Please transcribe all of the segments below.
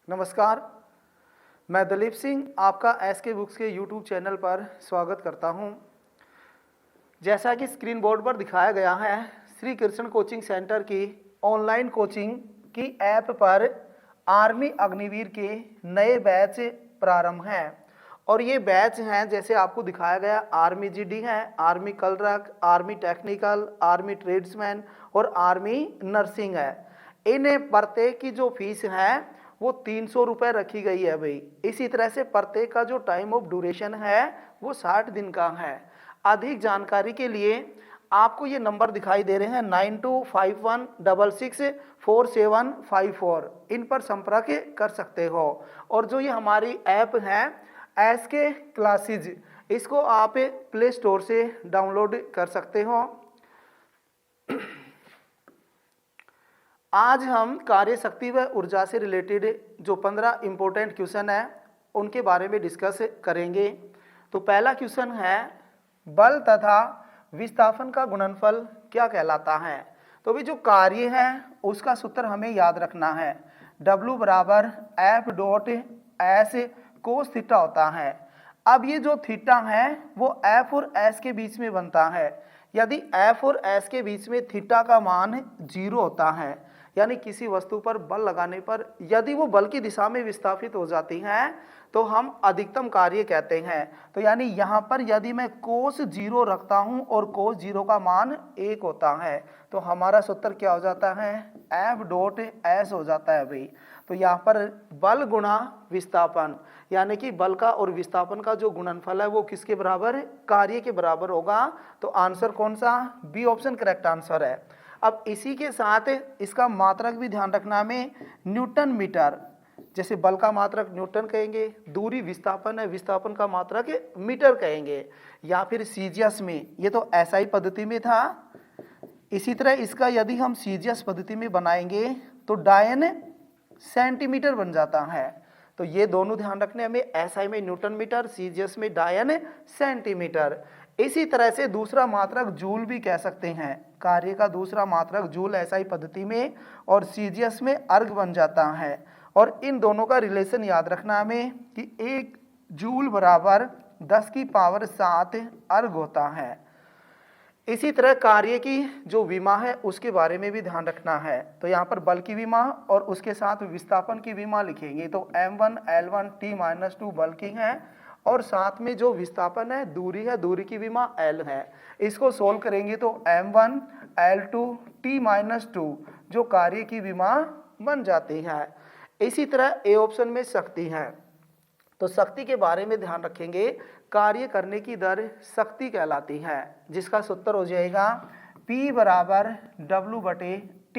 नमस्कार, मैं दलीप सिंह आपका एसके बुक्स के यूट्यूब चैनल पर स्वागत करता हूं। जैसा कि स्क्रीन बोर्ड पर दिखाया गया है, श्री कृष्ण कोचिंग सेंटर की ऑनलाइन कोचिंग की ऐप पर आर्मी अग्निवीर के नए बैच प्रारंभ हैं और ये बैच हैं जैसे आपको दिखाया गया, आर्मी जीडी है, army clerk, army technical, army tradesman और आर्मी नर्सिंग है। इन प्रत्येक की जो फीस है वो 300 रुपये रखी गई है भाई। इसी तरह से प्रत्येक का जो टाइम ऑफ ड्यूरेशन है वो 60 दिन का है। अधिक जानकारी के लिए आपको ये नंबर दिखाई दे रहे हैं 9251664754, इन पर संपर्क कर सकते हो। और जो ये हमारी ऐप है एसके क्लासेज, इसको आप प्ले स्टोर से डाउनलोड कर सकते हो। आज हम कार्य शक्ति व ऊर्जा से रिलेटेड जो 15 इंपॉर्टेंट क्वेश्चन है उनके बारे में डिस्कस करेंगे। तो पहला क्वेश्चन है, बल तथा विस्थापन का गुणनफल क्या कहलाता है। तो भी जो कार्य है उसका सूत्र हमें याद रखना है, W बराबर F dot S cos theta होता है। अब ये जो थीटा है वो F और S के बीच में बनता है। यदि F और S के बीच में थीटा का मान 0 होता है, यानी किसी वस्तु पर बल लगाने पर यदि वो बल की दिशा में विस्थापित हो जाती हैं तो हम अधिकतम कार्य कहते हैं। तो यानी यहाँ पर यदि मैं कोस 0 रखता हूँ और कोस 0 का मान 1 होता है तो हमारा सूत्र क्या हो जाता है, F डॉट एस हो जाता है भाई। तो यहाँ पर बल गुणा विस्थापन, यानी कि बल का और विस्थापन का जो गुणनफल है वो किसके बराबर, कार्य के बराबर होगा। तो आंसर कौन सा, बी ऑप्शन करेक्ट आंसर है। अब इसी के साथ इसका मात्रक भी ध्यान रखना में, न्यूटन मीटर, जैसे बल का मात्रक न्यूटन कहेंगे, दूरी विस्थापन है, विस्थापन का मात्रक मीटर कहेंगे, या फिर सीजियस में, ये तो एसआई पद्धति में था। इसी तरह इसका यदि हम सीजियस पद्धति में बनाएंगे तो डायन सेंटीमीटर बन जाता है। तो ये दोनों ध्यान रखने हमें, एसआई में न्यूटन मीटर, सीजियस में डायन सेंटीमीटर। इसी तरह से दूसरा मात्रक जूल भी कह सकते हैं, कार्य का दूसरा मात्रक जूल एसआई पद्धति में और सीजियस में अर्ग बन जाता है। और इन दोनों का रिलेशन याद रखना हमें कि 1 जूल बराबर 10 की पावर 7 अर्ग होता है। इसी तरह कार्य की जो विमा है उसके बारे में भी ध्यान रखना है। तो यहाँ पर बल की विमा और उसके साथ विस्थापन की विमा लिखेंगे। तो m1 L1 T-2 बल की है और साथ में जो विस्थापन है दूरी की विमा L है। इसको सोल्व करेंगे तो m1 L2 T-2 जो कार्य की विमा बन जाती है। इसी तरह ए ऑप्शन में शक्ति है, तो शक्ति के बारे में ध्यान रखेंगे, कार्य करने की दर शक्ति कहलाती है, जिसका सूत्र हो जाएगा P बराबर W बटे T,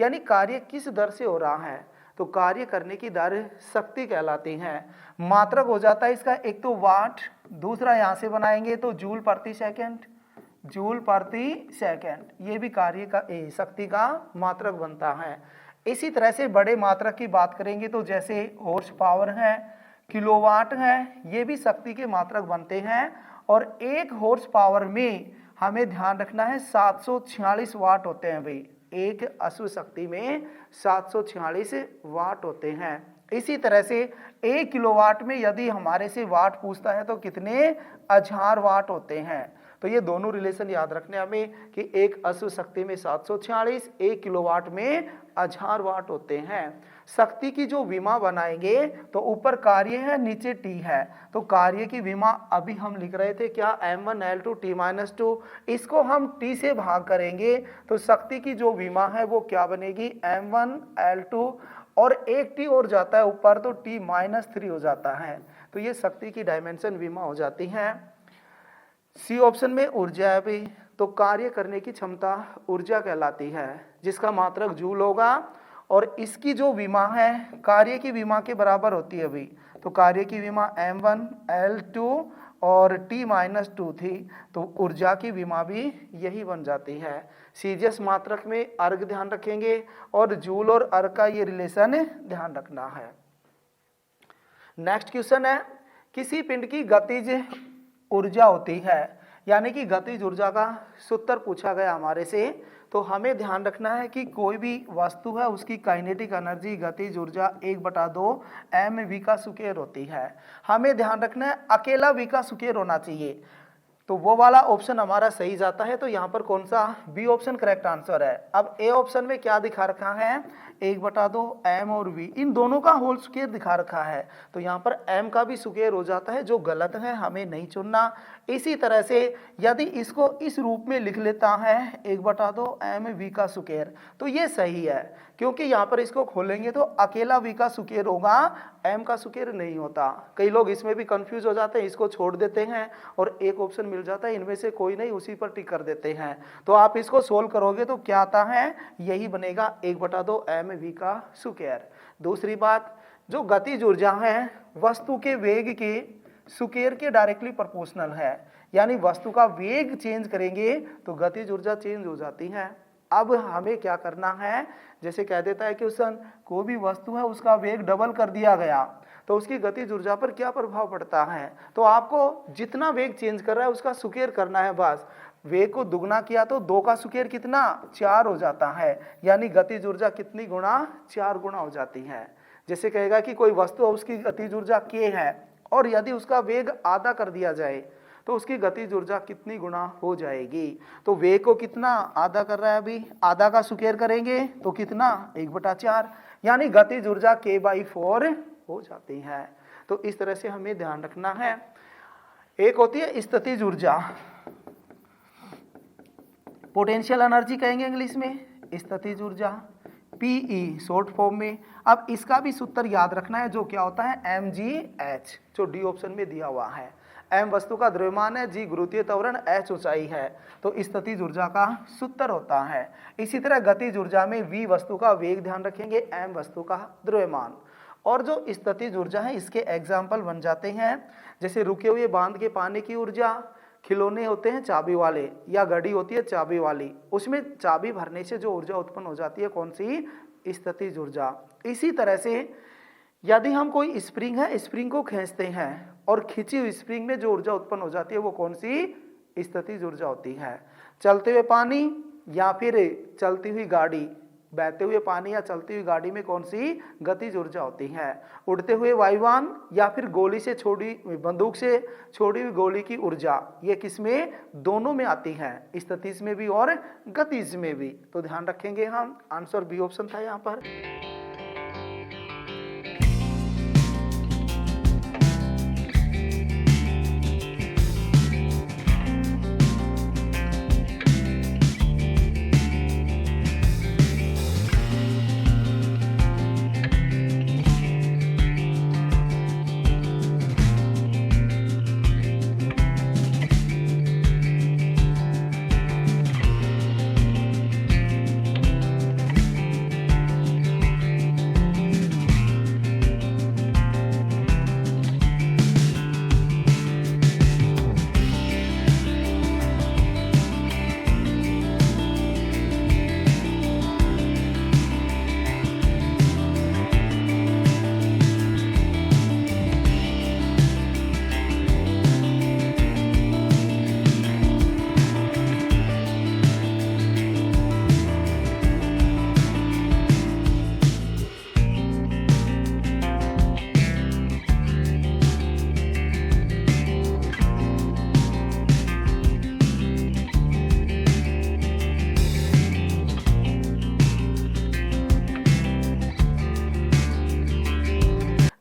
यानी कार्य किस दर से हो रहा है तो कार्य करने की दर शक्ति कहलाती है। मात्रक हो जाता है इसका एक तो वाट, दूसरा यहाँ से बनाएंगे तो जूल प्रति सेकंड, जूल प्रति सेकंड, ये भी कार्य का शक्ति का मात्रक बनता है। इसी तरह से बड़े मात्रक की बात करेंगे तो जैसे हॉर्स पावर है, किलोवाट है, ये भी शक्ति के मात्रक बनते हैं। और 1 हॉर्स पावर में हमें ध्यान रखना है 746 वाट होते हैं भाई, एक अश्व शक्ति में 746 वाट होते हैं। इसी तरह से 1 किलोवाट में यदि हमारे से वाट पूछता है तो कितने, 1000 वाट होते हैं। तो ये दोनों रिलेशन याद रखने हमें कि एक अश्व शक्ति में 746, 1 किलोवाट में 1000 वाट होते हैं। शक्ति की जो विमा बनाएंगे तो ऊपर कार्य है, नीचे टी है, तो कार्य की विमा अभी हम लिख रहे थे क्या, m1 L2 T-2, इसको हम टी से भाग करेंगे तो शक्ति की जो विमा है वो क्या बनेगी, m1 L2 और एक टी और जाता है ऊपर तो T-3 हो जाता है। तो ये शक्ति की डायमेंशन विमा हो जाती है। सी ऑप्शन में ऊर्जा है भाई, तो कार्य करने की क्षमता ऊर्जा कहलाती है, जिसका मात्रक जूल होगा। और इसकी जो विमा है कार्य की विमा के बराबर होती है भाई, तो कार्य की विमा m1 L2 और T-2 थी, तो ऊर्जा की विमा भी यही बन जाती है। सीजियस मात्रक में अर्ग ध्यान रखेंगे और जूल और अर्ग का ये रिलेशन ध्यान रखना है। नेक्स्ट क्वेश्चन है, किसी पिंड की गतिज ऊर्जा होती है, यानी कि गतिज ऊर्जा का सूत्र पूछा गया हमारे से। तो हमें ध्यान रखना है कि कोई भी वस्तु है उसकी काइनेटिक एनर्जी गतिज ऊर्जा 1/2 mv का स्क्वायर होती है। हमें ध्यान रखना है अकेला v का स्क्वायर होना चाहिए, तो वो वाला ऑप्शन हमारा सही जाता है। तो यहाँ पर कौन सा बी ऑप्शन करेक्ट आंसर है। अब ए ऑप्शन में क्या दिखा रखा है, 1/2 m और v इन दोनों का होल स्क्वायर दिखा रखा है, तो यहाँ पर m का भी स्क्वायर हो जाता है, जो गलत है, हमें नहीं चुनना। इसी तरह से यदि इसको इस रूप में लिख लेता है 1/2 mv का स्क्वायर, तो ये सही है, क्योंकि यहाँ पर इसको खोलेंगे तो अकेला v का स्क्वायर होगा, m का स्क्वायर नहीं होता। कई लोग इसमें भी कंफ्यूज हो जाते हैं, इसको छोड़ देते हैं और एक ऑप्शन मिल जाता है, इनमें से कोई नहीं, उसी पर टिक कर देते हैं। तो आप इसको सोल्व करोगे तो क्या आता है, यही बनेगा 1/2 mv का स्क्वायर। दूसरी बात, जो गतिज ऊर्जा है वस्तु के वेग के स्क्वायर के डायरेक्टली प्रोपोर्शनल है, यानी वस्तु का वेग चेंज करेंगे तो गतिज ऊर्जा चेंज हो जाती है। अब हमें क्या करना है, जैसे कह देता है क्वेश्चन, कोई भी वस्तु है उसका वेग डबल कर दिया गया तो उसकी गतिज ऊर्जा पर क्या प्रभाव पड़ता है, तो आपको जितना वेग चेंज कर रहा है उसका स्क्वायर करना है बस। वेग को दुगना किया तो 2 का स्क्वायर कितना, 4 हो जाता है, यानी गतिज ऊर्जा कितनी गुना, 4 गुना हो जाती है। जैसे कहेगा कि कोई वस्तु है उसकी गतिज ऊर्जा k है और यदि उसका वेग आधा कर दिया जाए तो उसकी गतिज ऊर्जा कितनी गुना हो जाएगी। तो वेग को कितना आधा कर रहा है, अभी आधा का स्क्वायर करेंगे तो कितना 1/4, यानी गतिज ऊर्जा k/4 हो जाती है। तो इस तरह से हमें ध्यान रखना है। एक होती है स्थितिज ऊर्जा, पोटेंशियल एनर्जी कहेंगे इंग्लिश में, स्थितिज ऊर्जा PE शॉर्ट फॉर्म में। अब इसका भी सूत्र याद रखना है, जो क्या होता है mgh, जो डी ऑप्शन में दिया हुआ है। m वस्तु का द्रव्यमान है, g गुरुत्वीय त्वरण, h ऊंचाई है, तो स्थितिज ऊर्जा का सूत्र होता है। इसी तरह गतिज ऊर्जा में v वस्तु का वेग ध्यान रखेंगे, m वस्तु का द्रव्यमान। और जो स्थितिज ऊर्जा है इसके एग्जाम्पल बन जाते हैं, जैसे रुके हुए बांध के पानी की ऊर्जा, खिलौने होते हैं चाबी वाले, या घड़ी होती है चाबी वाली, उसमें चाबी भरने से जो ऊर्जा उत्पन्न हो जाती है कौन सी, स्थितिज ऊर्जा। इसी तरह से यदि हम कोई स्प्रिंग है, स्प्रिंग को खींचते हैं और खींची हुई स्प्रिंग में जो ऊर्जा उत्पन्न हो जाती है वो कौन सी, स्थितिज ऊर्जा होती है। चलते हुए पानी या फिर चलती हुई गाड़ी, बहते हुए पानी या चलती हुई गाड़ी में कौन सी गतिज ऊर्जा होती है। उड़ते हुए वायुयान या फिर गोली से छोड़ी, बंदूक से छोड़ी हुई गोली की ऊर्जा, ये किसमें, दोनों में आती है, स्थितिज में भी और गतिज में भी। तो ध्यान रखेंगे हम, आंसर बी ऑप्शन था यहाँ पर।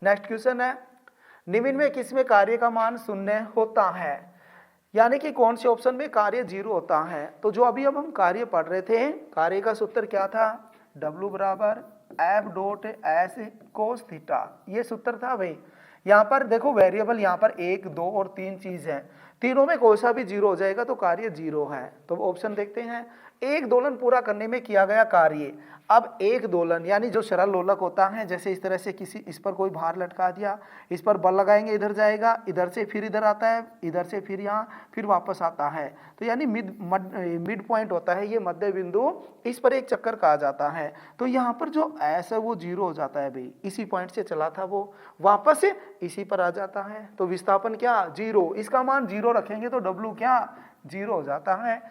नेक्स्ट क्वेश्चन है, निम्न में किसमें कार्य का मान 0 होता है, यानी कि कौन से ऑप्शन में कार्य 0 होता है। तो जो अभी अब हम कार्य पढ़ रहे थे, कार्य का सूत्र क्या था, W बराबर F.S cos थीटा, ये सूत्र था भाई। यहाँ पर देखो वेरिएबल यहाँ पर 1, 2 और 3 चीज है, तीनों में कोई सा भी 0 हो जाएगा तो कार्य 0 है। तो ऑप्शन देखते हैं, एक दोलन पूरा करने में किया गया कार्य। अब एक दोलन यानी जो सरल लोलक होता है, जैसे इस तरह से किसी, इस पर कोई भार लटका दिया, इस पर बल लगाएंगे, इधर जाएगा, इधर से फिर इधर आता है, इधर से फिर यहाँ, फिर वापस आता है, तो यानी मिड पॉइंट होता है ये मध्य बिंदु, इस पर एक चक्कर कहा जाता है। तो यहाँ पर जो ऐसा वो 0 हो जाता है भाई, इसी पॉइंट से चला था वो, वापस इसी पर आ जाता है। तो विस्थापन क्या 0, इसका मान 0 रखेंगे तो W क्या 0 हो जाता है।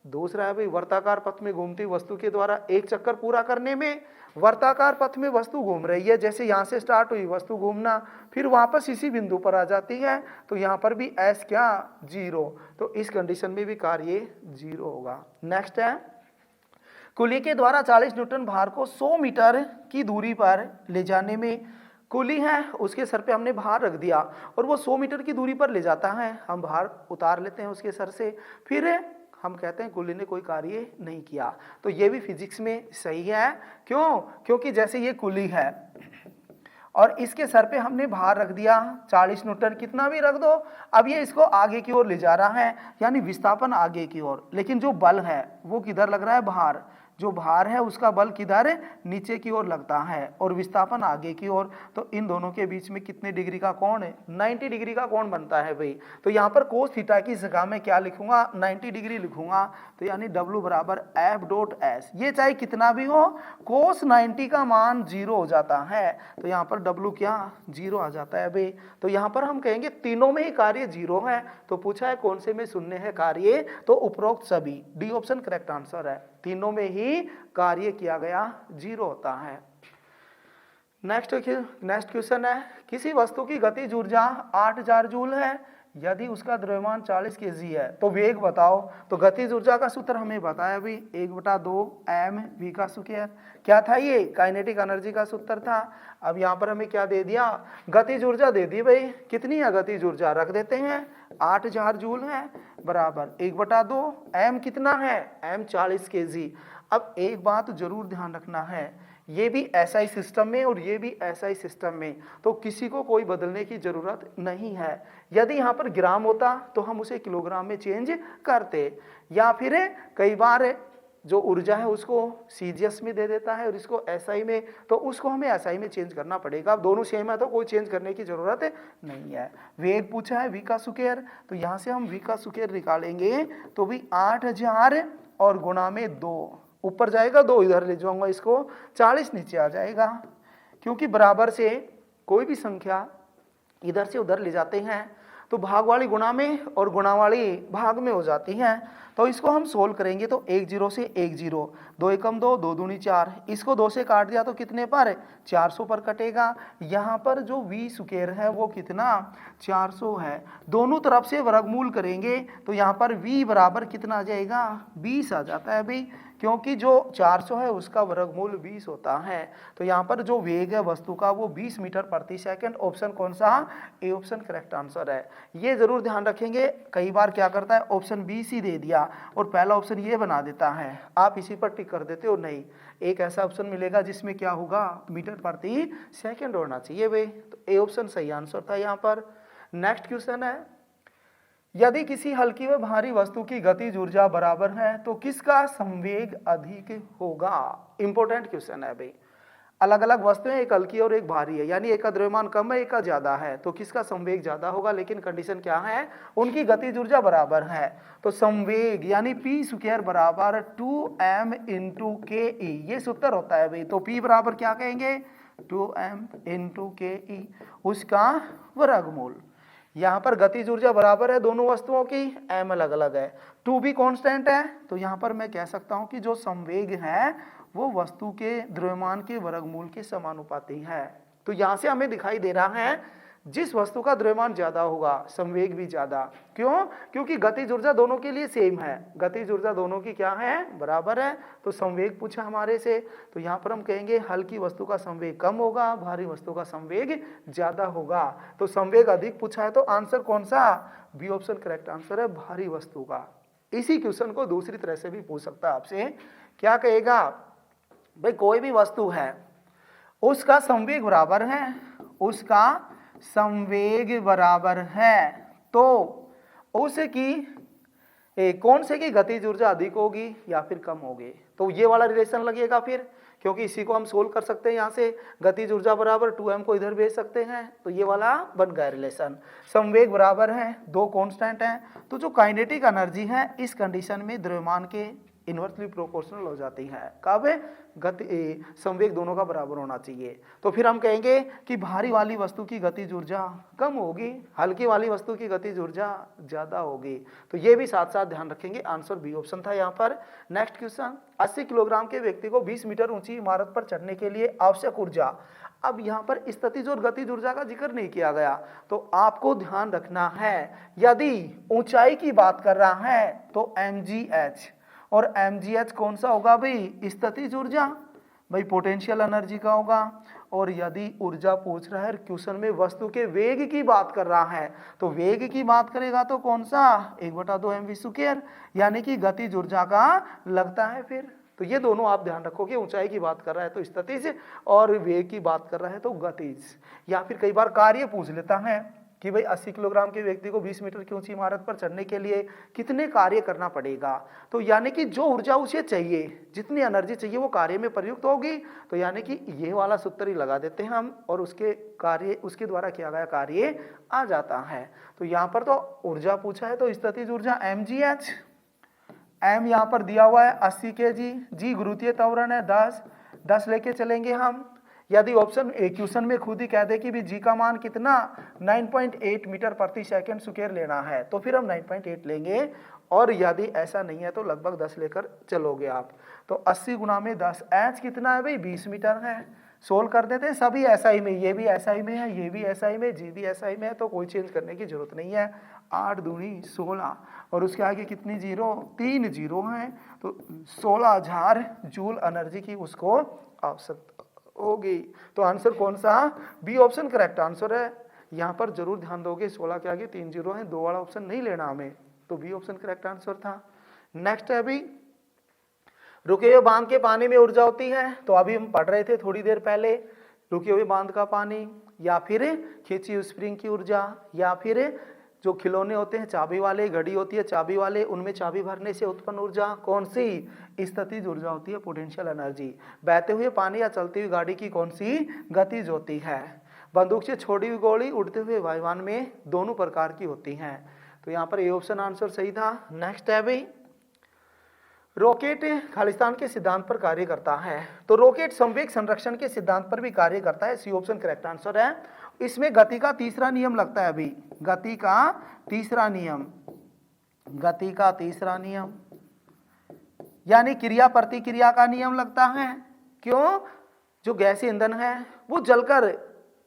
दूसरा है भाई वर्ताकार पथ में घूमती वस्तु के द्वारा एक चक्कर पूरा करने में, वर्ताकार पथ में वस्तु घूम रही है, जैसे यहां से स्टार्ट हुई वस्तु घूमना, फिर वापस इसी बिंदु पर आ जाती है, तो यहां पर भी एस क्या 0, तो इस कंडीशन में भी कार्य 0 होगा। नेक्स्ट है कुली के द्वारा 40 न्यूटन भार को 100 मीटर की दूरी पर ले जाने में, कुली है उसके सर पे हमने भार रख दिया और वो 100 मीटर की दूरी पर ले जाता है, हम भार उतार लेते हैं उसके सर से, फिर हम कहते हैं कुली ने कोई कार्य नहीं किया। तो ये भी फिजिक्स में सही है। क्यों? क्योंकि जैसे ये कुली है और इसके सर पे हमने भार रख दिया 40 न्यूटन, कितना भी रख दो, अब ये इसको आगे की ओर ले जा रहा है, यानी विस्थापन आगे की ओर, लेकिन जो बल है वो किधर लग रहा है, भार, जो भार है उसका बल किधर नीचे की ओर लगता है और विस्थापन आगे की ओर, तो इन दोनों के बीच में कितने डिग्री का कोण है, 90 डिग्री का कोण बनता है भाई। तो यहाँ पर कोस थीटा की जगह में क्या लिखूंगा, 90 डिग्री लिखूंगा, तो यानी W बराबर F.S, ये चाहे कितना भी हो, कोस 90 का मान 0 हो जाता है, तो यहाँ पर W क्या 0 आ जाता है भाई। तो यहाँ पर हम कहेंगे तीनों में ही कार्य 0 है, तो पूछा है कौन से में शून्य है कार्य, तो उपरोक्त सभी, डी ऑप्शन करेक्ट आंसर है, तीनों में ही कार्य किया गया 0 होता है। नेक्स्ट क्वेश्चन है किसी वस्तु की गतिज ऊर्जा 8000 जूल है, यदि उसका द्रव्यमान 40 केजी है तो वेग बताओ। तो गतिज ऊर्जा का सूत्र हमें बताया भी 1/2 mv का स्क्वायर, क्या था ये, काइनेटिक एनर्जी का सूत्र था। अब यहाँ पर हमें क्या दे दिया, गतिज ऊर्जा दे दी भाई, कितनी है गतिज ऊर्जा, रख देते हैं 8000 जूल है, बराबर 1/2 m कितना है, m 40 केजी। अब एक बात जरूर ध्यान रखना है, ये भी एसआई सिस्टम में और ये भी एसआई सिस्टम में, तो किसी को कोई बदलने की जरूरत नहीं है। यदि यहाँ पर ग्राम होता तो हम उसे किलोग्राम में चेंज करते, या फिर कई बार जो ऊर्जा है उसको सीजीएस में दे देता है और इसको एसआई में, तो उसको हमें एसआई में चेंज करना पड़ेगा। अब दोनों सेम है तो कोई चेंज करने की जरूरत नहीं है। वेग पूछा है v का स्क्वायर, तो यहाँ से हम v का स्क्वायर निकालेंगे, तो भी 8000 और गुणा में 2, ऊपर जाएगा 2, इधर ले जाऊंगा इसको, 40 नीचे आ जाएगा, क्योंकि बराबर से कोई भी संख्या इधर से उधर ले जाते हैं तो भाग वाली गुणा में और गुणा वाली भाग में हो जाती हैं। तो इसको हम सोल्व करेंगे तो 1 0 से 1 0, 2 एकम 2, 2 दूनी 4, इसको 2 से काट दिया तो कितने पर 400 पर कटेगा। यहाँ पर जो v स्क्वायर है वो कितना 400 है, दोनों तरफ से वर्गमूल करेंगे तो यहाँ पर v बराबर कितना आ जाएगा 20 आ जाता है भाई, क्योंकि जो 400 है उसका वर्गमूल 20 होता है। तो यहाँ पर जो वेग है वस्तु का वो 20 मीटर प्रति सेकंड, ऑप्शन कौन सा, ए ऑप्शन करेक्ट आंसर है। ये जरूर ध्यान रखेंगे, कई बार क्या करता है ऑप्शन बी सी दे दिया और पहला ऑप्शन ये बना देता है, आप इसी पर टिक कर देते हो, नहीं, एक ऐसा ऑप्शन मिलेगा जिसमें क्या होगा मीटर प्रति सेकंड होना चाहिए भाई, तो ए ऑप्शन सही आंसर था यहाँ पर। नेक्स्ट क्वेश्चन है यदि किसी हल्की व भारी वस्तु की गतिज ऊर्जा बराबर है तो किसका संवेग अधिक होगा। इंपॉर्टेंट क्वेश्चन है भाई, अलग अलग वस्तुएं, एक हल्की और एक भारी है, यानी एक का द्रव्यमान कम है एक का ज्यादा है, तो किसका संवेग ज्यादा होगा, लेकिन कंडीशन क्या है, उनकी गतिज ऊर्जा बराबर है। तो संवेग यानी p स्क्वायर बराबर 2m × ke, ये सूत्र होता है भाई। तो p बराबर क्या कहेंगे 2m × ke, उसका वर्गमूल। यहाँ पर गतिज ऊर्जा बराबर है दोनों वस्तुओं की, m अलग अलग है, 2 भी कांस्टेंट है, तो यहाँ पर मैं कह सकता हूँ कि जो संवेग है वो वस्तु के द्रव्यमान के वर्गमूल के समानुपाती है। तो यहाँ से हमें दिखाई दे रहा है जिस वस्तु का द्रव्यमान ज्यादा होगा संवेग भी ज्यादा, क्यों, क्योंकि गतिज ऊर्जा दोनों के लिए सेम है, गतिज ऊर्जा दोनों की क्या है बराबर है। तो संवेग पूछा हमारे से, तो यहाँ पर हम कहेंगे हल्की वस्तु का संवेग कम होगा, भारी वस्तु का संवेग ज्यादा होगा। तो संवेग अधिक पूछा है तो आंसर कौन सा, बी ऑप्शन करेक्ट आंसर है, भारी वस्तु का। इसी क्वेश्चन को दूसरी तरह से भी पूछ सकता है आपसे, क्या कहेगा भाई कोई भी वस्तु है उसका संवेग बराबर है, उसका संवेग बराबर है, तो उसकी कौन से की गतिज ऊर्जा अधिक होगी या फिर कम होगी, तो ये वाला रिलेशन लगेगा फिर, क्योंकि इसी को हम सोल्व कर सकते हैं। यहाँ से गतिज ऊर्जा बराबर 2m को इधर भेज सकते हैं, तो ये वाला बन गया रिलेशन। संवेग बराबर है, 2 कांस्टेंट हैं, तो जो काइनेटिक एनर्जी है इस कंडीशन में द्रव्यमान के इन्वर्सली प्रोपोर्शनल हो जाती है। कब? गति संवेग दोनों का बराबर होना चाहिए। तो फिर हम कहेंगे कि भारी वाली वस्तु की गतिज ऊर्जा कम होगी, हल्की वाली वस्तु की गतिज ऊर्जा ज्यादा होगी। तो ये भी साथ साथ ध्यान रखेंगे। आंसर बी ऑप्शन था यहाँ पर। नेक्स्ट क्वेश्चन, 80 किलोग्राम के व्यक्ति को 20 मीटर ऊंची इमारत पर चढ़ने के लिए आवश्यक ऊर्जा। अब यहाँ पर स्थितिज और गतिज ऊर्जा का जिक्र नहीं किया गया, तो आपको ध्यान रखना है यदि ऊंचाई की बात कर रहा है तो mgh, और mgh कौन सा होगा भाई? स्थितिज ऊर्जा, भाई पोटेंशियल एनर्जी का होगा। और यदि ऊर्जा पूछ रहा है क्वेश्चन में वस्तु के वेग की बात कर रहा है, तो वेग की बात करेगा तो कौन सा? 1/2 mv², यानी कि गतिज ऊर्जा का लगता है फिर। तो ये दोनों आप ध्यान रखोगे, ऊंचाई की बात कर रहा है तो स्थितिज और वेग की बात कर रहा है तो गतिज। या फिर कई बार कार्य पूछ लेता है कि भाई 80 किलोग्राम के व्यक्ति को 20 मीटर की ऊंची इमारत पर चढ़ने के लिए कितने कार्य करना पड़ेगा, तो यानी कि जो ऊर्जा उसे चाहिए, जितनी एनर्जी चाहिए वो कार्य में प्रयुक्त होगी। तो यानी कि ये वाला सूत्र ही लगा देते हैं हम और उसके कार्य, उसके द्वारा किया गया कार्य आ जाता है। तो यहाँ पर तो ऊर्जा पूछा है तो स्थितिज ऊर्जा mgh, m यहाँ पर दिया हुआ है 80 kg, g गुरुत्वीय त्वरण है 10 लेके चलेंगे हम। यदि ऑप्शन क्वेश्चन में खुद ही कह दे कि भी g का मान कितना 9.8 मीटर प्रति सेकंड स्क्वायर लेना है, तो फिर हम 9.8 लेंगे। और यदि ऐसा नहीं है तो लगभग 10 लेकर चलोगे आप। तो 80 गुना में 10, h कितना है भाई? 20 मीटर है। सोल्व कर देते हैं, सभी SI में, ये भी SI में है, ये भी SI में, जी भी SI में है, तो कोई चेंज करने की जरूरत नहीं है। 8 दूनी 16 और उसके आगे कितनी जीरो? 3 जीरो हैं, तो 16,000 जूल एनर्जी की उसको आवश्यकता होगी। तो आंसर कौन सा? बी ऑप्शन करेक्ट आंसर है। यहाँ पर जरूर ध्यान दोगे, 16 के आगे 3 जीरो हैं, 2 वाला ऑप्शन नहीं लेना हमें, तो बी ऑप्शन करेक्ट आंसर था। नेक्स्ट है अभी, रुके हुए बांध के पानी में ऊर्जा होती है, तो अभी हम पढ़ रहे थे थोड़ी देर पहले, रुके हुए बांध का पानी, या फिर खींची हुई स्प्रिंग की ऊर्जा, या फिर जो खिलौने होते हैं चाबी वाले, घड़ी होती है चाबी वाले, उनमें चाबी भरने से उत्पन्न ऊर्जा कौन सी? स्थितिज ऊर्जा होती है, पोटेंशियल एनर्जी। बहते हुए पानी या चलती हुई गाड़ी की कौन सी? गतिज होती है। बंदूक से छोड़ी हुई गोली उड़ते हुए वायुयान में दोनों प्रकार की होती हैं। तो यहाँ पर ए ऑप्शन आंसर सही था। नेक्स्ट है भाई, रॉकेट खालिस्तान के सिद्धांत पर कार्य करता है, तो रॉकेट संवेग संरक्षण के सिद्धांत पर भी कार्य करता है, सी ऑप्शन करेक्ट आंसर है। इसमें गति का तीसरा नियम लगता है अभी, गति का तीसरा नियम, गति का तीसरा नियम यानी क्रिया प्रतिक्रिया का नियम लगता है। क्यों? जो गैसीय ईंधन है वो जलकर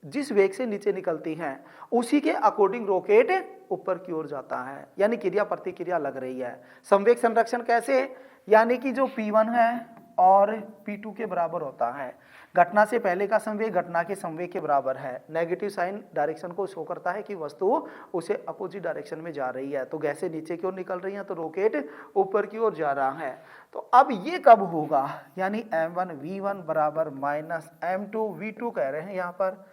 जिस वेग से नीचे निकलती है उसी के अकॉर्डिंग रॉकेट ऊपर की ओर जाता है, यानी क्रिया प्रतिक्रिया लग रही है। संवेग संरक्षण कैसे? यानी कि जो P1 है और P2 के बराबर होता है। घटना से पहले का संवेग घटना के संवेग के बराबर है। नेगेटिव साइन डायरेक्शन को शो करता है कि वस्तु उसे अपोजिट डायरेक्शन में जा रही है, तो गैसें नीचे की ओर निकल रही हैं तो रॉकेट ऊपर की ओर जा रहा है। तो अब ये कब होगा? यानी m1 v1 बराबर माइनस m2 v2 कह रहे हैं यहाँ पर।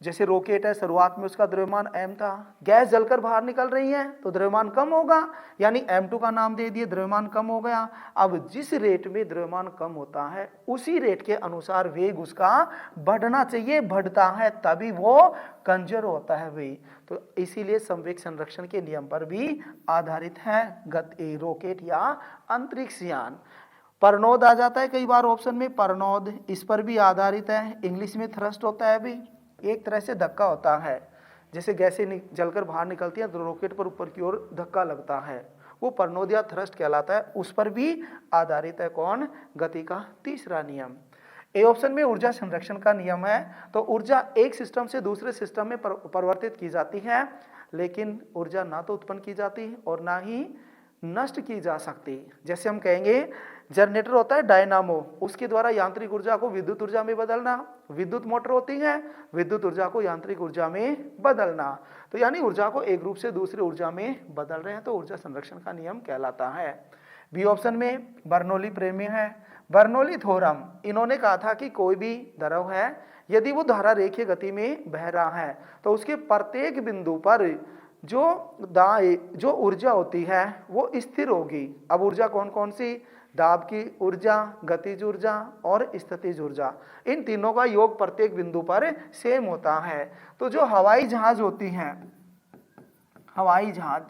जैसे रॉकेट है, शुरुआत में उसका द्रव्यमान m था, गैस जलकर बाहर निकल रही है तो द्रव्यमान कम होगा, यानी m2 का नाम दे दिए, द्रव्यमान कम हो गया। अब जिस रेट में द्रव्यमान कम होता है उसी रेट के अनुसार वेग उसका बढ़ना चाहिए, बढ़ता है तभी वो कंजर्व होता है भाई। तो इसीलिए संवेग संरक्षण के नियम पर भी आधारित है रॉकेट या अंतरिक्ष यान। परनोद आ जाता है कई बार ऑप्शन में, परनोद इस पर भी आधारित है। इंग्लिश में थ्रस्ट होता है अभी, एक तरह से धक्का होता है, जैसे गैसें जलकर बाहर निकलती हैं तो रॉकेट पर ऊपर की ओर धक्का लगता है, वो परनोद या थ्रस्ट कहलाता है। उस पर भी आधारित है कौन? गति का तीसरा नियम। ए ऑप्शन में ऊर्जा संरक्षण का नियम है, तो ऊर्जा एक सिस्टम से दूसरे सिस्टम में परिवर्तित की जाती है, लेकिन ऊर्जा ना तो उत्पन्न की जाती और ना ही नष्ट की जा सकती। जैसे हम कहेंगे जनरेटर होता है डायनामो, उसके द्वारा यांत्रिक ऊर्जा को विद्युत ऊर्जा में बदलना। विद्युत मोटर होती है, विद्युत ऊर्जा को यांत्रिक ऊर्जा में बदलना। तो यानी ऊर्जा को एक रूप से दूसरे ऊर्जा में बदल रहे हैं, तो ऊर्जा संरक्षण का नियम कहलाता है। बी ऑप्शन में बर्नौली प्रमेय है, बर्नौली थ्योरम। इन्होंने कहा था कि कोई भी द्रव है यदि वो धारा रेखीय गति में बह रहा है तो उसके प्रत्येक बिंदु पर जो ऊर्जा होती है वो स्थिर होगी। अब ऊर्जा कौन कौन सी? दाब की ऊर्जा, गतिज ऊर्जा और स्थितिज ऊर्जा, इन तीनों का योग प्रत्येक बिंदु पर सेम होता है। तो जो हवाई जहाज होती हैं, हवाई जहाज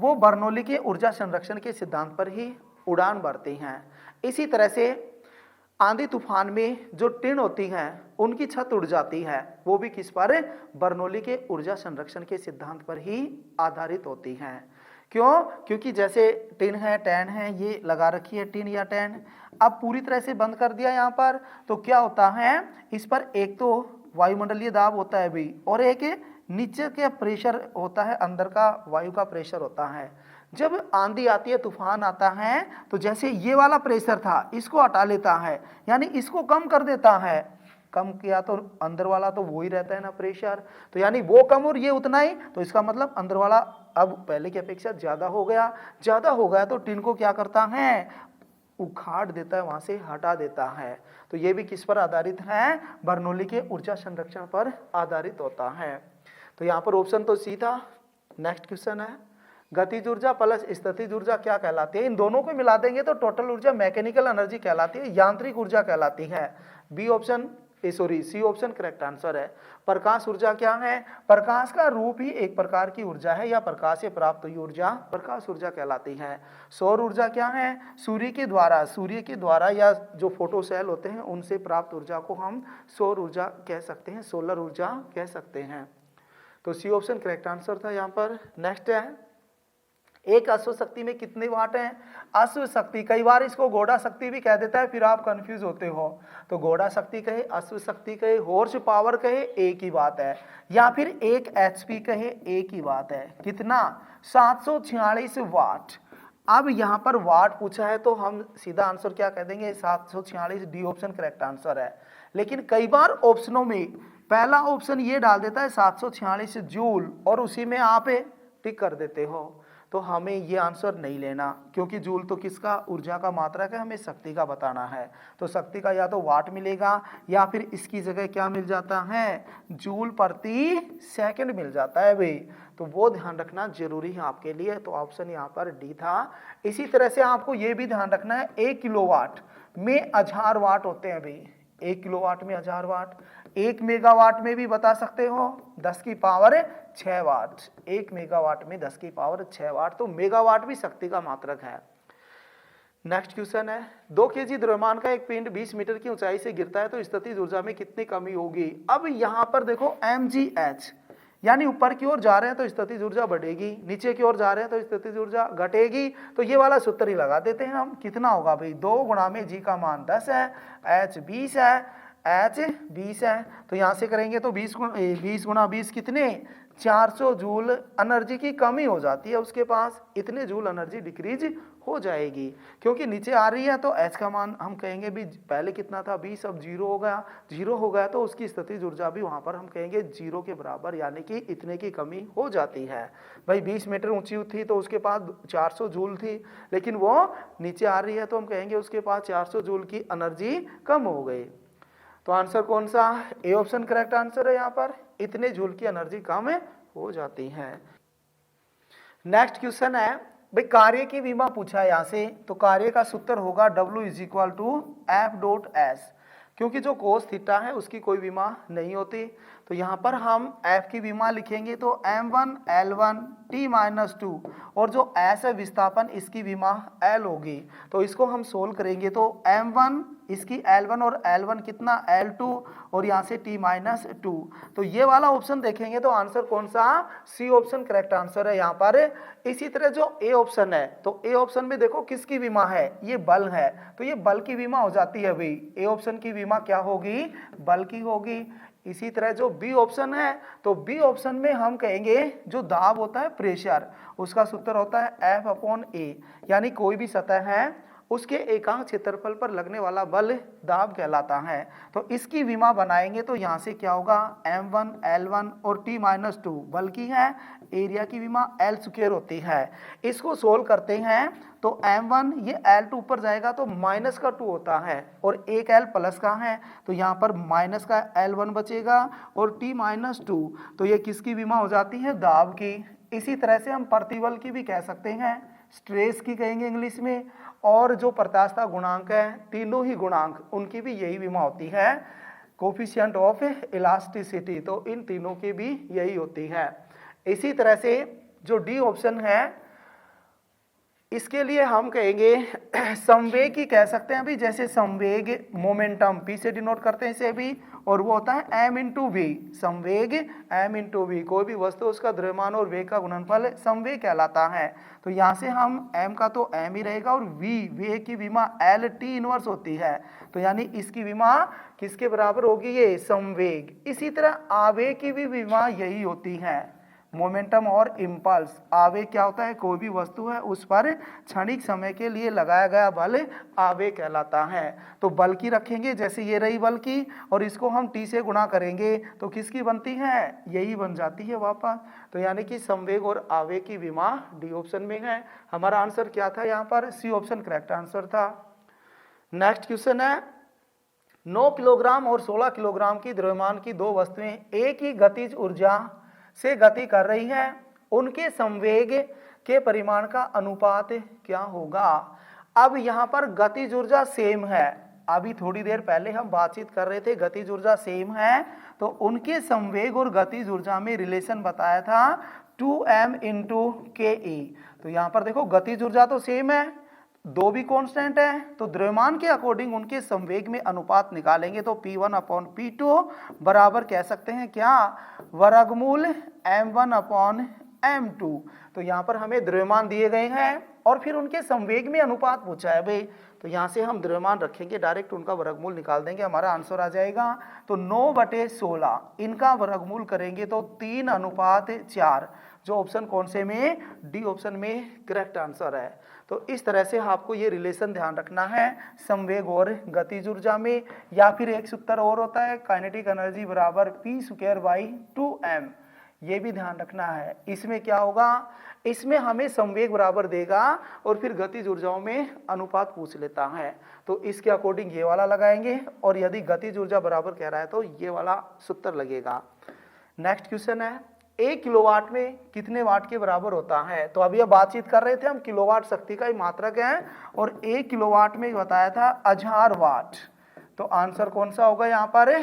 वो बर्नौली के ऊर्जा संरक्षण के सिद्धांत पर ही उड़ान भरती हैं। इसी तरह से आंधी तूफान में जो टिन होती हैं उनकी छत उड़ जाती है, वो भी किस पर? बर्नौली के ऊर्जा संरक्षण के सिद्धांत पर ही आधारित होती हैं। क्यों? क्योंकि जैसे टिन है, टैन है, ये लगा रखी है टिन या टैन, अब पूरी तरह से बंद कर दिया यहाँ पर, तो क्या होता है, इस पर एक तो वायुमंडलीय दाब होता है भी, और एक नीचे के प्रेशर होता है, अंदर का वायु का प्रेशर होता है। जब आंधी आती है, तूफान आता है, तो जैसे ये वाला प्रेशर था इसको हटा लेता है, यानी इसको कम कर देता है। कम किया तो अंदर वाला तो वो ही रहता है ना प्रेशर, तो यानी वो कम और ये उतना ही, तो इसका मतलब अंदर वाला अब पहले की अपेक्षा ज्यादा हो गया। ज्यादा हो गया तो टिन को क्या करता है? उखाड़ देता है, वहां से हटा देता है। तो ये भी किस पर आधारित है? बर्नौली के ऊर्जा संरक्षण पर आधारित होता है। तो यहाँ पर ऑप्शन तो सी था। नेक्स्ट क्वेश्चन है, गतिज ऊर्जा प्लस स्थितिज ऊर्जा क्या कहलाती है? इन दोनों को मिला देंगे तो टोटल ऊर्जा मैकेनिकल एनर्जी कहलाती है, यांत्रिक ऊर्जा कहलाती है। B option C option correct answer है। प्रकाश ऊर्जा क्या है? प्रकाश का रूप ही एक प्रकार की ऊर्जा है, या प्रकाश से प्राप्त हुई ऊर्जा प्रकाश ऊर्जा कहलाती है। सौर ऊर्जा क्या है? सूर्य के द्वारा या जो फोटो सेल होते हैं उनसे प्राप्त ऊर्जा को हम सौर ऊर्जा कह सकते हैं, सोलर ऊर्जा कह सकते हैं। तो सी ऑप्शन करेक्ट आंसर था यहाँ पर। नेक्स्ट है, एक अश्व शक्ति में कितने वाट हैं? अश्व शक्ति, कई बार इसको घोड़ा शक्ति भी कह देता है, फिर आप कंफ्यूज होते हो। तो घोड़ा शक्ति कहे, अश्व शक्ति कहे, हॉर्स पावर कहे, एक ही बात है, या फिर एक एचपी कहे, एक ही बात है। कितना? 746 वाट। अब यहाँ पर वाट पूछा है तो हम सीधा आंसर क्या कह देंगे? 746। डी ऑप्शन करेक्ट आंसर है। लेकिन कई बार ऑप्शनों में पहला ऑप्शन ये डाल देता है 746 जूल, और उसी में आप टिक कर देते हो, तो हमें ये आंसर नहीं लेना, क्योंकि जूल तो किसका? ऊर्जा का मात्रक है, हमें शक्ति का बताना है। तो शक्ति का या तो वाट मिलेगा, या फिर इसकी जगह क्या मिल जाता है? जूल प्रति सेकंड मिल जाता है भाई। तो वो ध्यान रखना जरूरी है आपके लिए। तो ऑप्शन यहाँ पर डी था। इसी तरह से आपको ये भी ध्यान रखना है, 1 किलोवाट में 1000 वाट होते हैं भाई। 1 किलोवाट में 1000 वाट। 1 मेगावाट में भी बता सकते हो 10 की पावर 6 वाट। 1 मेगावाट में 10 की पावर 6 वाट। तो मेगावाट भी शक्ति का मात्रक है। नेक्स्ट क्वेश्चन है, 2 केजी द्रव्यमान का एक पिंड 20 मीटर की ऊंचाई से गिरता है तो स्थितिज ऊर्जा में कितनी कमी होगी? अब यहाँ पर देखो mgh, यानी ऊपर की ओर जा रहे हैं तो स्थितिज ऊर्जा बढ़ेगी, नीचे की ओर जा रहे हैं तो स्थितिज ऊर्जा घटेगी। तो ये वाला सूत्र ही लगा देते हैं हम। कितना होगा भाई? 2 गुणा में g का मान 10 है, h 20 है, तो यहाँ से करेंगे तो 20 गुणा 20 कितने? 400 जूल एनर्जी की कमी हो जाती है उसके पास। इतने जूल एनर्जी डिक्रीज हो जाएगी, क्योंकि नीचे आ रही है तो h का मान हम कहेंगे भी पहले कितना था 20, अब 0 हो गया। 0 हो गया तो उसकी स्थितिज ऊर्जा भी वहां पर हम कहेंगे 0 के बराबर, यानी कि इतने की कमी हो जाती है। भाई 20 मीटर ऊंची थी तो उसके पास 400 जूल थी, लेकिन वो नीचे आ रही है तो हम कहेंगे उसके पास 400 जूल की एनर्जी कम हो गई। तो आंसर कौन सा? ए ऑप्शन करेक्ट आंसर है। यहाँ पर इतने जूल की एनर्जी कम हो जाती है। नेक्स्ट क्वेश्चन है, भाई कार्य की विमा पूछा है यहाँ से, तो कार्य का सूत्र होगा W = F.S, क्योंकि जो कोस थीटा है उसकी कोई विमा नहीं होती। तो यहाँ पर हम F की विमा लिखेंगे तो M1 L1 T-2, और जो S है विस्थापन, इसकी विमा L होगी। तो इसको हम सोल्व करेंगे तो M1 इसकी L1 और L1 कितना? L2, और यहाँ से T-2। तो ये वाला ऑप्शन देखेंगे तो आंसर कौन सा? सी ऑप्शन करेक्ट आंसर है यहाँ पर। इसी तरह जो ए ऑप्शन है, तो ए ऑप्शन में देखो किसकी विमा है? ये बल है, तो ये बल की विमा हो जाती है भाई। ए ऑप्शन की विमा क्या होगी? बल की होगी। इसी तरह जो बी ऑप्शन है, तो बी ऑप्शन में हम कहेंगे जो दाब होता है प्रेशर, उसका सूत्र होता है F/A, यानी कोई भी सतह है उसके एकांक क्षेत्रफल पर लगने वाला बल दाब कहलाता है। तो इसकी विमा बनाएंगे तो यहाँ से क्या होगा? M1 L1 और T-2 बल की है, एरिया की विमा L² होती है। इसको सोल्व करते हैं तो M1 ये L2 ऊपर जाएगा तो माइनस का 2 होता है, और एक L प्लस का है तो यहाँ पर माइनस का L1 बचेगा, और T-2, तो ये किसकी विमा हो जाती है? दाब की। इसी तरह से हम प्रतिबल की भी कह सकते हैं, स्ट्रेस की कहेंगे इंग्लिश में, और जो प्रत्यास्थता गुणांक है, तीनों ही गुणांक उनकी भी यही विमा होती है, कोफिशिएंट ऑफ इलास्टिसिटी, तो इन तीनों की भी यही होती है। इसी तरह से जो डी ऑप्शन है, इसके लिए हम कहेंगे संवेग की कह सकते हैं अभी, जैसे संवेग मोमेंटम पी से डिनोट करते हैं इसे भी, और वो होता है एम इंटू वी, संवेग एम इंटू वी। कोई भी वस्तु उसका द्रव्यमान और वेग का गुणनफल संवेग कहलाता है। तो यहाँ से हम एम का तो एम ही रहेगा, और वी, वेग की विमा एल टी इनवर्स होती है, तो यानी इसकी विमा किसके बराबर होगी, ये संवेग। इसी तरह आवेग की भी विमा यही होती है, मोमेंटम और इम्पल्स। आवेग क्या होता है, कोई भी वस्तु है उस पर क्षणिक समय के लिए लगाया गया बल आवेग कहलाता है। तो बल की रखेंगे, जैसे ये रही बल की, और इसको हम टी से गुणा करेंगे तो किसकी बनती है, यही बन जाती है वापस। तो यानी कि संवेग और आवेग की विमा डी ऑप्शन में है। हमारा आंसर क्या था यहाँ पर, सी ऑप्शन करेक्ट आंसर था। नेक्स्ट क्वेश्चन है, 9 किलोग्राम और 16 किलोग्राम की द्रव्यमान की दो वस्तुएं एक ही गतिज ऊर्जा से गति कर रही है, उनके संवेग के परिमाण का अनुपात क्या होगा। अब यहाँ पर गतिज ऊर्जा सेम है, अभी थोड़ी देर पहले हम बातचीत कर रहे थे गतिज ऊर्जा सेम है, तो उनके संवेग और गतिज ऊर्जा में रिलेशन बताया था 2m इंटू के ई। तो यहाँ पर देखो गतिज ऊर्जा तो सेम है, दो भी कांस्टेंट है, तो द्रव्यमान के अकॉर्डिंग उनके संवेग में अनुपात निकालेंगे तो P1 अपॉन P2 बराबर कह सकते हैं क्या, वर्गमूल M1 अपॉन M2। तो यहाँ पर हमें द्रव्यमान दिए गए हैं और फिर उनके संवेग में अनुपात पूछा है भाई, तो यहाँ से हम द्रव्यमान रखेंगे, डायरेक्ट उनका वर्गमूल निकाल देंगे, हमारा आंसर आ जाएगा। तो 9/16 इनका वर्गमूल करेंगे तो 3:4, जो ऑप्शन कौन से में, डी ऑप्शन में करेक्ट आंसर है। तो इस तरह से आपको ये रिलेशन ध्यान रखना है संवेग और गतिज ऊर्जा में। या फिर एक सूत्र और होता है काइनेटिक एनर्जी बराबर P²/2m, ये भी ध्यान रखना है। इसमें क्या होगा, इसमें हमें संवेग बराबर देगा और फिर गतिज ऊर्जाओं में अनुपात पूछ लेता है, तो इसके अकॉर्डिंग ये वाला लगाएंगे, और यदि गतिज ऊर्जा बराबर कह रहा है तो ये वाला सूत्र लगेगा। नेक्स्ट क्वेश्चन है, 1 किलोवाट में कितने वाट के बराबर होता है। तो अभी बातचीत कर रहे थे हम किलोवाट शक्ति का ही मात्रक है, और 1 किलोवाट में बताया था 1000 वाट। तो आंसर कौन सा होगा यहाँ पर,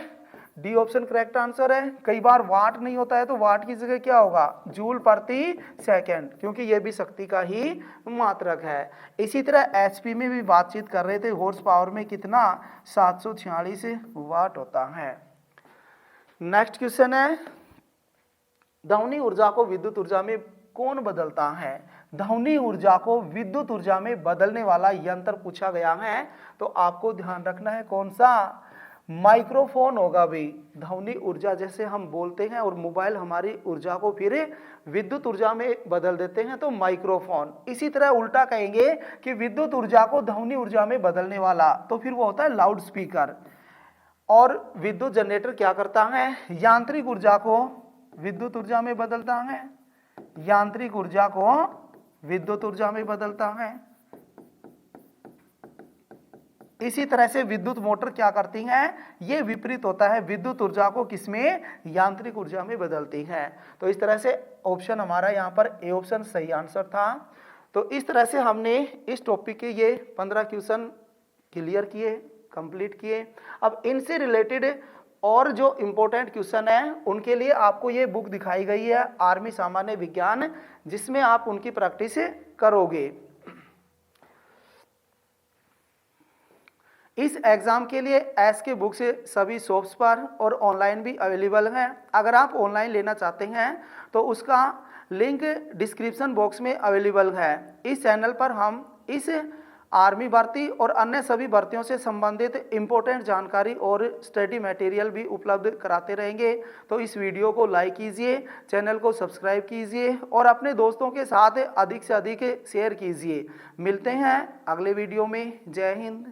डी ऑप्शन करेक्ट आंसर है। कई बार वाट नहीं होता है तो वाट की जगह क्या होगा, जूल प्रति सेकंड, क्योंकि ये भी शक्ति का ही मात्रक है। इसी तरह एचपी में भी बातचीत कर रहे थे, हॉर्स पावर में कितना 746 वाट होता है। नेक्स्ट क्वेश्चन है, ध्वनि ऊर्जा को विद्युत ऊर्जा में कौन बदलता है। ध्वनि ऊर्जा को विद्युत ऊर्जा में बदलने वाला यंत्र पूछा गया है, तो आपको ध्यान रखना है कौन सा, माइक्रोफोन होगा भाई। ध्वनि ऊर्जा जैसे हम बोलते हैं और मोबाइल हमारी ऊर्जा को फिर विद्युत ऊर्जा में बदल देते हैं, तो माइक्रोफोन। इसी तरह उल्टा कहेंगे कि विद्युत ऊर्जा को ध्वनि ऊर्जा में बदलने वाला, तो फिर वो होता है लाउड स्पीकर। और विद्युत जनरेटर क्या करता है, यांत्रिक ऊर्जा को विद्युत ऊर्जा में बदलता है, यांत्रिक ऊर्जा को विद्युत ऊर्जा में बदलता है। इसी तरह से विद्युत मोटर क्या करती हैं, ये विपरीत होता है, विद्युत ऊर्जा को किसमें, यांत्रिक ऊर्जा में बदलती हैं। तो इस तरह से ऑप्शन हमारा यहाँ पर ए ऑप्शन सही आंसर था। तो इस तरह से हमने इस टॉपिक के ये 15 क्वेश्चन क्लियर किए, कंप्लीट किए। अब इनसे रिलेटेड और जो इम्पोर्टेंट क्वेश्चन है उनके लिए आपको ये बुक दिखाई गई है, आर्मी सामान्य विज्ञान, जिसमें आप उनकी प्रैक्टिस करोगे। इस एग्जाम के लिए एस के बुक से सभी शॉप्स पर और ऑनलाइन भी अवेलेबल हैं। अगर आप ऑनलाइन लेना चाहते हैं तो उसका लिंक डिस्क्रिप्शन बॉक्स में अवेलेबल है। इस चैनल पर हम इस आर्मी भर्ती और अन्य सभी भर्तियों से संबंधित इम्पोर्टेंट जानकारी और स्टडी मटेरियल भी उपलब्ध कराते रहेंगे। तो इस वीडियो को लाइक कीजिए, चैनल को सब्सक्राइब कीजिए और अपने दोस्तों के साथ अधिक से अधिक शेयर कीजिए। मिलते हैं अगले वीडियो में। जय हिंद।